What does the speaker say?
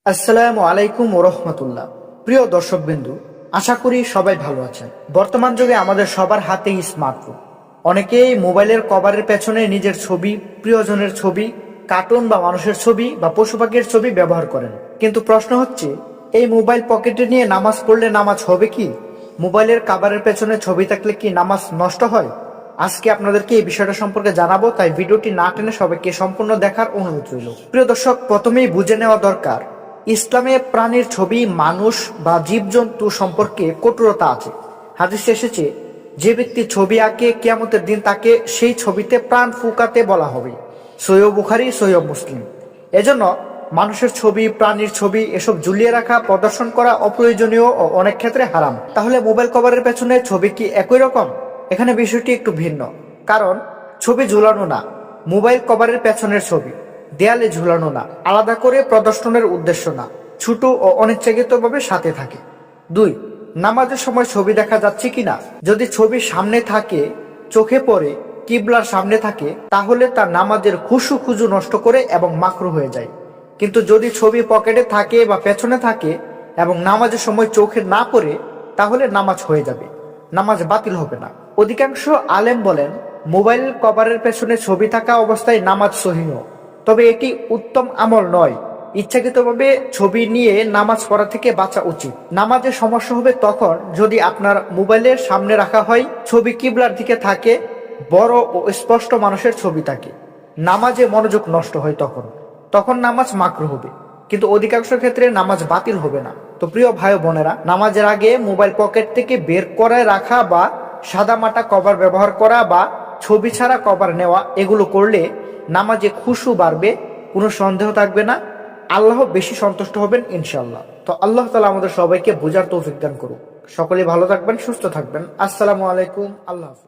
আসসালামু আলাইকুম ওরহমতুল্লাহ। প্রিয় দর্শকবিন্দু, আশা করি সবাই ভালো আছেন। বর্তমান যুগে আমাদের সবার হাতেই স্মার্টফোন। অনেকেই মোবাইলের কভারের পেছনে নিজের ছবি, প্রিয়জনের ছবি, কার্টুন বা মানুষের ছবি বা পশু পাখির ছবি ব্যবহার করেন। কিন্তু প্রশ্ন হচ্ছে, এই মোবাইল পকেটে নিয়ে নামাজ পড়লে নামাজ হবে কি? মোবাইলের কভারের পেছনে ছবি থাকলে কি নামাজ নষ্ট হয়? আজকে আপনাদেরকে এই বিষয়টা সম্পর্কে জানাবো, তাই ভিডিওটি না টেনে সবাইকে সম্পূর্ণ দেখার অনুরোধ রইল। প্রিয় দর্শক, প্রথমেই বুঝে নেওয়া দরকার, ইসলামে প্রাণীর ছবি, মানুষ বা জীবজন্তু সম্পর্কে কঠোরতা আছে। হাদিসে এসেছে, যে ব্যক্তি ছবি আঁকে কিয়ামতের দিন তাকে সেই ছবিতে প্রাণ ফুঁকাতে বলা হবে। সহিহ বুখারী, সহিহ মুসলিম। এজন্য মানুষের ছবি, প্রাণীর ছবি এসব ঝুলিয়ে রাখা, প্রদর্শন করা অপ্রয়োজনীয় ও অনেক ক্ষেত্রে হারাম। তাহলে মোবাইল কভারের পেছনে ছবি কি একই রকম? এখানে বিষয়টি একটু ভিন্ন। কারণ ছবি ঝুলানো না, মোবাইল কভারের পেছনের ছবি দেয়ালে ঝুলানো না, আলাদা করে প্রদর্শনের উদ্দেশ্য না, ছোট ও অনিচ্ছাকৃতভাবে সাথে থাকে। 2. নামাজের সময় ছবি দেখা যাচ্ছে কিনা। যদি ছবি সামনে থাকে, চোখে পড়ে, কিবলার সামনে থাকে, তাহলে তার নামাজের খুজু নষ্ট করে এবং মাকরু হয়ে যায়। কিন্তু যদি ছবি পকেটে থাকে বা পেছনে থাকে এবং নামাজের সময় চোখে না পড়ে, তাহলে নামাজ হয়ে যাবে, নামাজ বাতিল হবে না। অধিকাংশ আলেম বলেন, মোবাইল কভারের পেছনে ছবি থাকা অবস্থায় নামাজ সহিহ, তবে এটি উত্তম আমল নয়। ইচ্ছাকৃতভাবে ছবি নিয়ে নামাজ পড়া থেকে বাঁচা উচিত। নামাজের সমস্যা হবে তখন যদি আপনার মোবাইলের সামনে রাখা হয়, ছবি কিবলার দিকে থাকে, বড় ও স্পষ্ট মানুষের ছবি থাকে, নামাজে মনোযোগ নষ্ট হয়, তখন নামাজ মাকরুহ হবে। কিন্তু অধিকাংশ ক্ষেত্রে নামাজ বাতিল হবে না। তো প্রিয় ভাই বোনেরা, নামাজের আগে মোবাইল পকেট থেকে বের করে রাখা বা সাদামাটা কভার ব্যবহার করা বা ছবি ছাড়া কভার নেওয়া, এগুলো করলে নামাজে খুশু বাড়বে, কোনো সন্দেহ থাকবে না, আল্লাহ বেশি সন্তুষ্ট হবেন ইনশাআল্লাহ। তো আল্লাহ তাআলা আমাদের সবাইকে বোঝার তৌফিক দান করুক। সকলে ভালো থাকবেন, সুস্থ থাকবেন। আসসালামু আলাইকুম। আল্লাহ হাফেজ।